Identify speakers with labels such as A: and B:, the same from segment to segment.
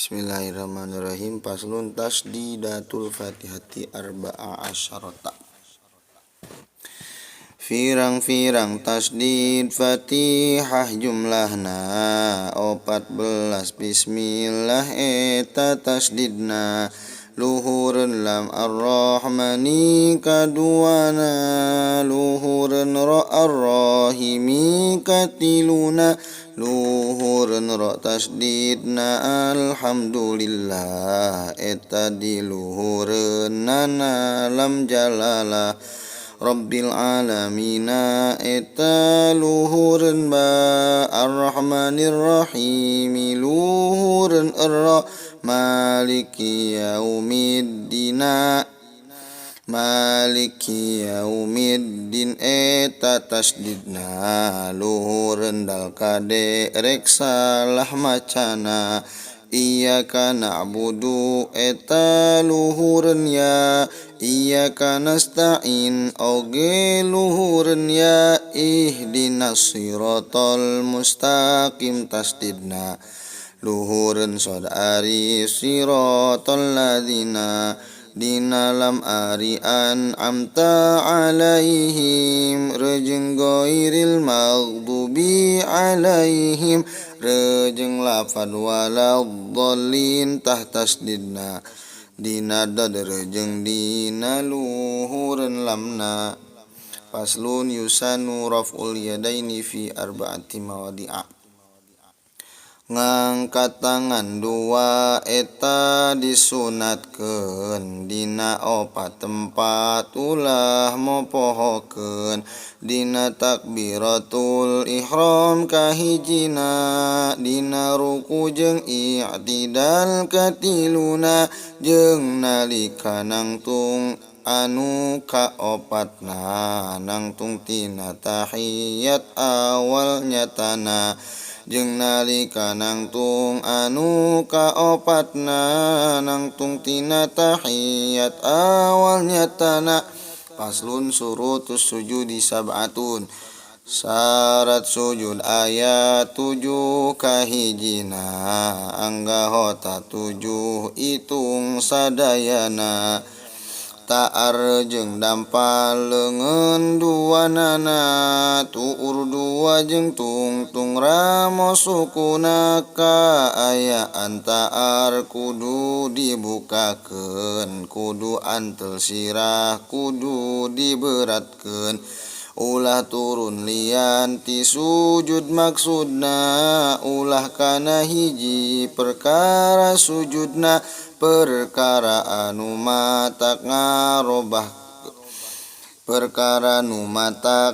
A: Bismillahirrahmanirrahim. Faslun tasdidatul fatihati arba'a asyarata. Firang-firang tasdid fatihah jumlahna 14. Bismillah eta tasdidna luhureun lam ar-rahmani kaduana luhureun ra ar-rahimi katiluna luhureun ra tasdidna alhamdulillah eta diluhureun nana lam jalalah Rabbil alamina eta luhureun ba ar-rahmanir rahim luhureun ar maliki yaumiddina maliki yaumiddin eta tasdidna luhureun dal kade rek salah macana iyyaka na'budu eta luhureun ya iyyaka nasta'in oge luhureun ya ihdinas siratal mustaqim tasdidna luhureun sod ari siratal ladzina dina lam ari an'amta alaihim rejeng ghairil maghdubi alaihim rejeng lafad waladdallin tah tasdidna dina dad rejeng dina luhureun lamna. Faslun yusanu raf'ul yadaini fi arba'ati mawadi'a. Ngangkat tangan dua eta disunatkeun dina opat tempat ulah mopohokeun dina takbiratul ihram kahijina dina ruku jeung i'tidal katiluna jeung nalika nangtung anu kaopatna nangtung tina tahiyat awal nyatana jeung nalika nangtung anu kaopatna nangtung tina tahiyat awal nyatana. Faslun surutus sujudi sab'atun syarat sujud ayat 7 kahijina anggahota 7 itung sadayana ta'ar jeung dampal leungeun duanana tuur dua jeung tungtung ramo sukuna kaayaan ta'ar kudu dibukakeun kudu antel sirah kudu diberatkeun ulah turun lian ti sujud maksudna ulah kana hiji perkara sujudna perkara anu matak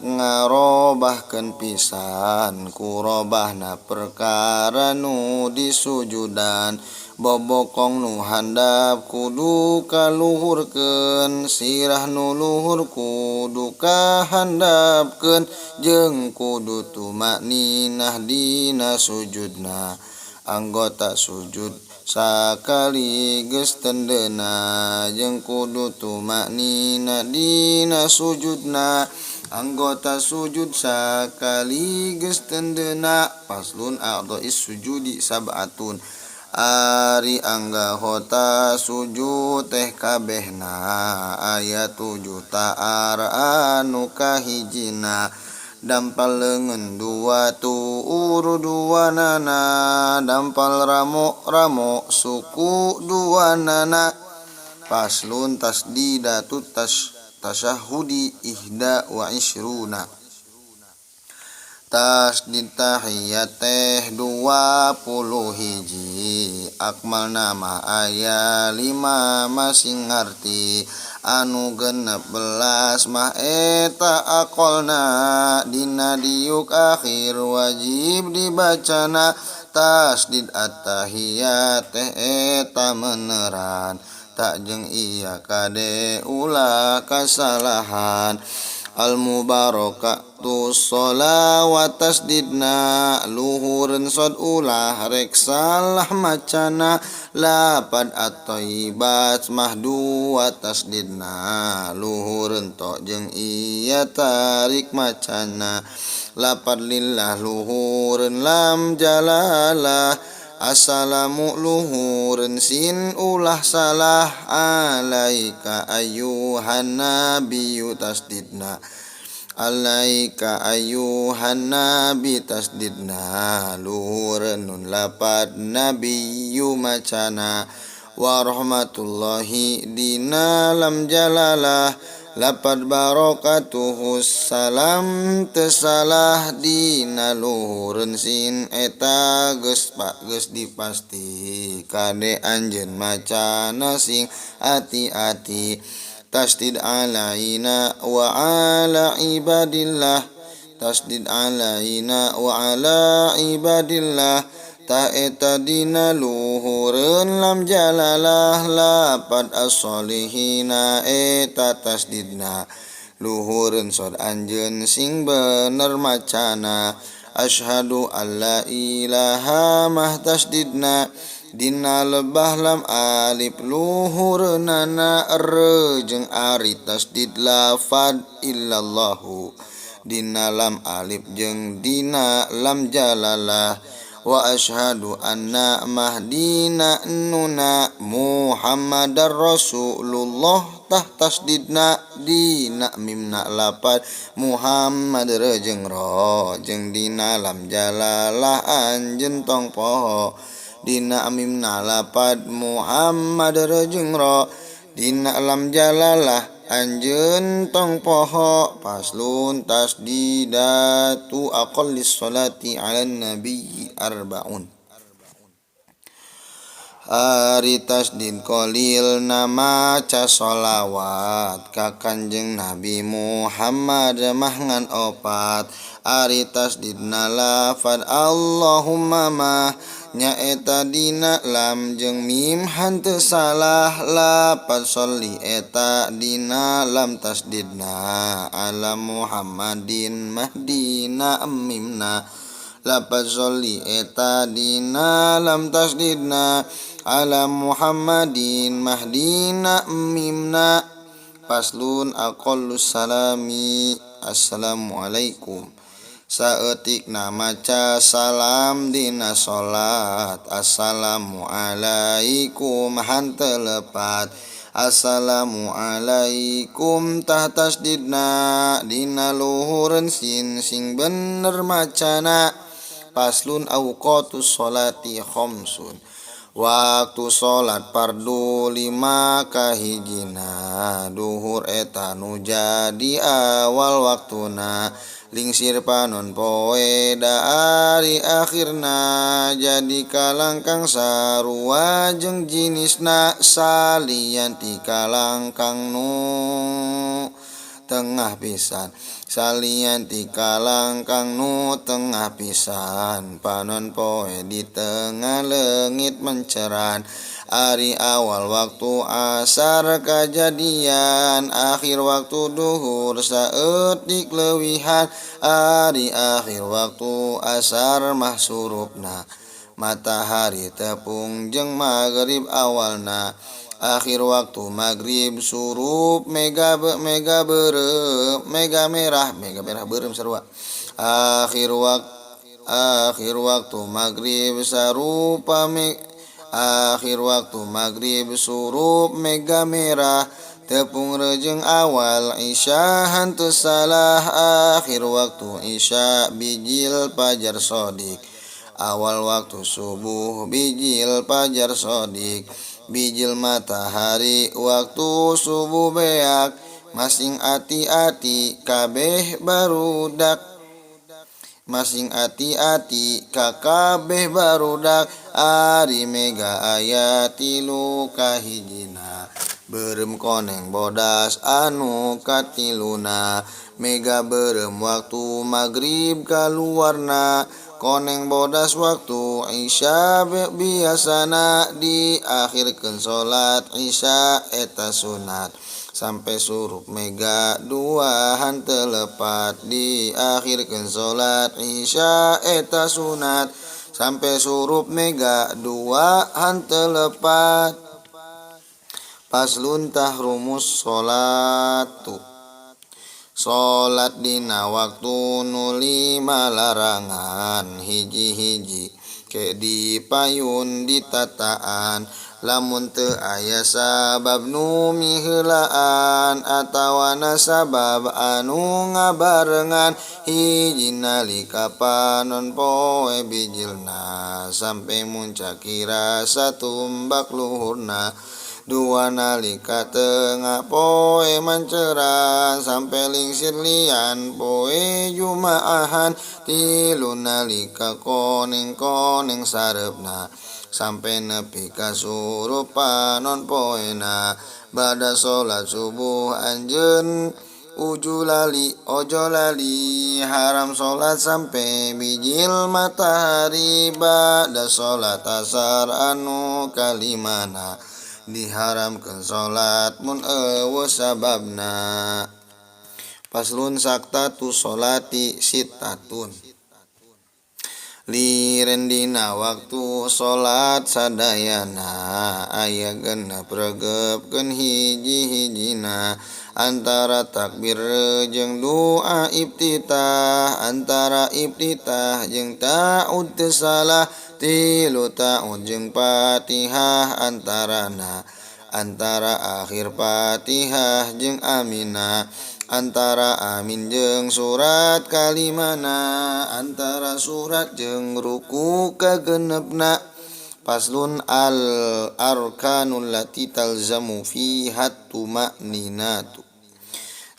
A: ngarobahkeun pisan kurobahna perkara nu disujudan bobokong nu handap kudu kaluhurkeun sirah nu luhur kudu kahandapkeun jeung kudu tumakninah dina sujudna anggota sujud sakaligeus tendeuna jeung kudu tumakninah dina sujudna anggota sujud sakaligeus tendeuna. Faslun a'dha'is sujudi sab'atun ari anggahota sujud teh kabehna ayat 7 ta'ar anu kahijina dampal leungeun dua tuur duanana dampal ramo suku duanana. Faslun tasdidatut tasyahudi ihda wa ishruna tasdid tahiyat teh 20 hiji akmal nama aya 5 masing arti anu 16 mah eta aqolna dina diuk akhir wajib dibacana tasdid at-tahiyat teh eta meneran tak jeung iya kade ulah kasalahan al-mubarakatu sholawat tasdidna luhureun sod ulah rek salah macana lapad at-thayyibat mahduwa tasdidna luhureun to jeung iya tarik macana lapad lillah luhureun lam jalalah Assalamu luhureun sin ulah salah alaika ayyuhan nabiyyu tasdidna alaika ayyuhan nabi tasdidna luhureun nun lapad nabiyyu macana wa rahmatullahi dina lam jalalah lapad barokatuhu salam tesalah dina luhureun sin eta geus dipasti kade anjeun macana sing ati-ati tasdid alaina wa ala ibadillah tasdid alaina wa ala ibadillah ta eta dina luhureun lam jalalah lapad as-solihina eta tasdidna luhureun sod anjeun sing bener macana asyhadu alla ilaha mah tasdidna dina lebah lam alif luhureunana jeung ari tasdid lafad illallahu dina lam alif jeung dina lam jalalah wa asyhadu anna mahdina nuna muhammadar rasulullah tah tasdidna dina mimna lapad muhammad jeung ro jeung dina lam jalalah anjeun tong poho dina mimna lapad muhammad jeung ro dina lam jalalah anjeun tong poho paslun tasdidatu aqallis sholati ala nabi arbaun ari tasdid qalil nama ca sholawat ka kanjeng Nabi Muhammad mahngan opat ari tasdidna lafad Allahumma mah nyaeta dina lam jeung mim hanteu salah lapad sholli eta dina lam tasdidna ala Muhammadin mahdina mimna lapad sholli eta dina lam tasdidna ala Muhammadin mahdina mimna paslun aqallus salami assalamualaikum saeutik maca salam dina salat assalamu alaikum hanteu lepat assalamu alaikum tah tasdidna dina luhureun sin sing bener macana paslun awqatus sholati khamsun waktu salat fardu 5 kahijina duhur eta nu jadi awal waktuna lingsir panon poe da ari akhirna jadi kalangkang sarua jeung jinisna salian ti kalangkang nu tengah pisan salian ti kalangkang nu tengah pisan panon poe di tengah leungit menceran ari awal waktu asar kajadian akhir waktu duhur saeutik leuwihan ari akhir waktu asar mah surupna matahari tepung jeung magrib awalna akhir waktu magrib surup mega merah beureum sarua akhir waktu magrib sarupa akhir waktu magrib surup mega merah tepung rejeng awal isya hanteu salah akhir waktu isya bijil pajar sodik awal waktu subuh bijil pajar sodik bijil matahari waktu subuh beak masing ati-ati kabeh barudak masing ati-ati kakabeh barudak ari mega aya 3 kahijina beureum koneng bodas anu katiluna mega beureum waktu magrib kaluarna koneng bodas waktu isya biasana diakhirkeun salat isya eta sunat sampai surup mega 2 hanteu lepat diakhirkeun salat isya eta sunat sampai surup mega 2 hanteu lepat paslun tahrumus sholatu salat dina waktu nu 5 larangan hiji-hiji engke dipayun ditataan lamun teu aya sabab nu miheulaan atawana sabab anu ngabarengan hiji nalika panon poe bijilna sampe muncak kira satumbak luhurna dua nalika tengah poe manceran sampe lingsir lian poe jumaahan tilu nalika koneng sarepna sampai nepi kasurupan non poena bada sholat subuh anjeun ojo lali haram sholat sampai bijil matahari bada sholat asar anu kalimana diharamkeun sholat mun eueuh sababna. Paslun saktatu sholati sittatun liren dina waktu sholat sadayana aya genep regepkeun hiji-hijina antara takbir jeung doa iftitah antara iftitah jeung ta'ud teu salah tilu ta'ud jeung Fatihah antara akhir Fatihah jeung aminah antara amin jeung surat kalimana antara surat jeung ruku kagenepna. Paslun al arkanul lati talzamu fiha tuma'ninatu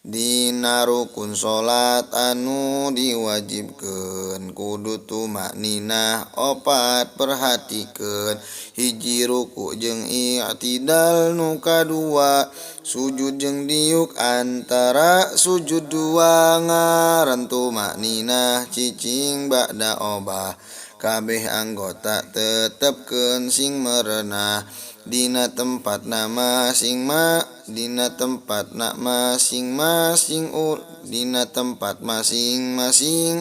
A: dina rukun salat anu diwajibkeun kudu tumakninah opat perhatikeun hiji ruku jeung i'tidal nu kadua sujud jeung diuk antara sujud dua ngaran tumakninah cicing ba'da obah kabeh anggota tetepkeun sing merenah dina tempatna masing-masing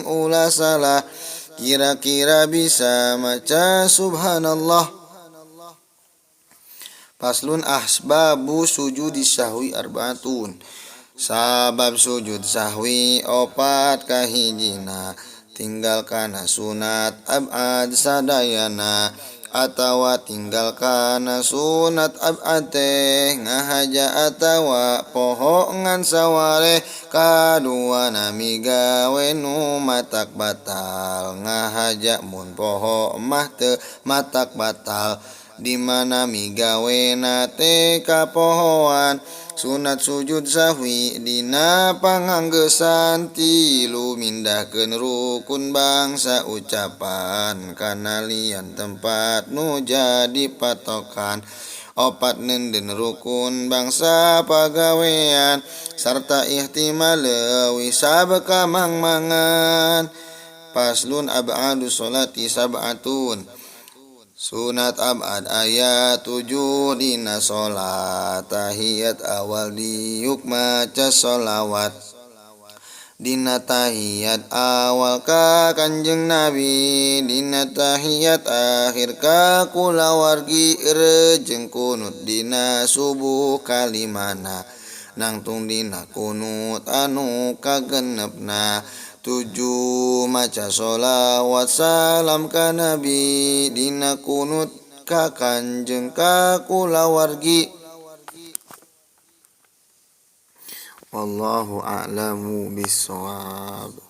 A: ulah salah kira-kira bisa maca subhanallah. Paslun asbabu sujudi sahwi arbaatun sabab sujud sahwi opat kahijina tinggal kana sunat abad sadayana atawa tinggal kana sunat abad teh ngahaja atawa poho ngan saware kadua nami gawe nu matak batal ngahaja mun poho mah teu matak batal dimana migawe nate kapohoan sunat sujud sahwi dina panganggesan tilu mindahkeun rukun bangsa ucapan kana lian tempat nu jadi patokan opat nenden rukun bangsa pagawean sarta ihtimal leuwih sabeka mangmangan. Paslun ab'adu sholati sab'atun sunat abad ayat 7 dina sholat tahiyat awal diuk maca sholawat dina tahiyat awal ka kanjeng Nabi dina tahiyat akhir ka kulawargi jeung kunut dina subuh kalimana nangtung dina kunut anu kagenepna 7 maca sholawat salam ka Nabi dina kunut ka kanjeng ka kulawargi. Wallahu a'lamu bissawab.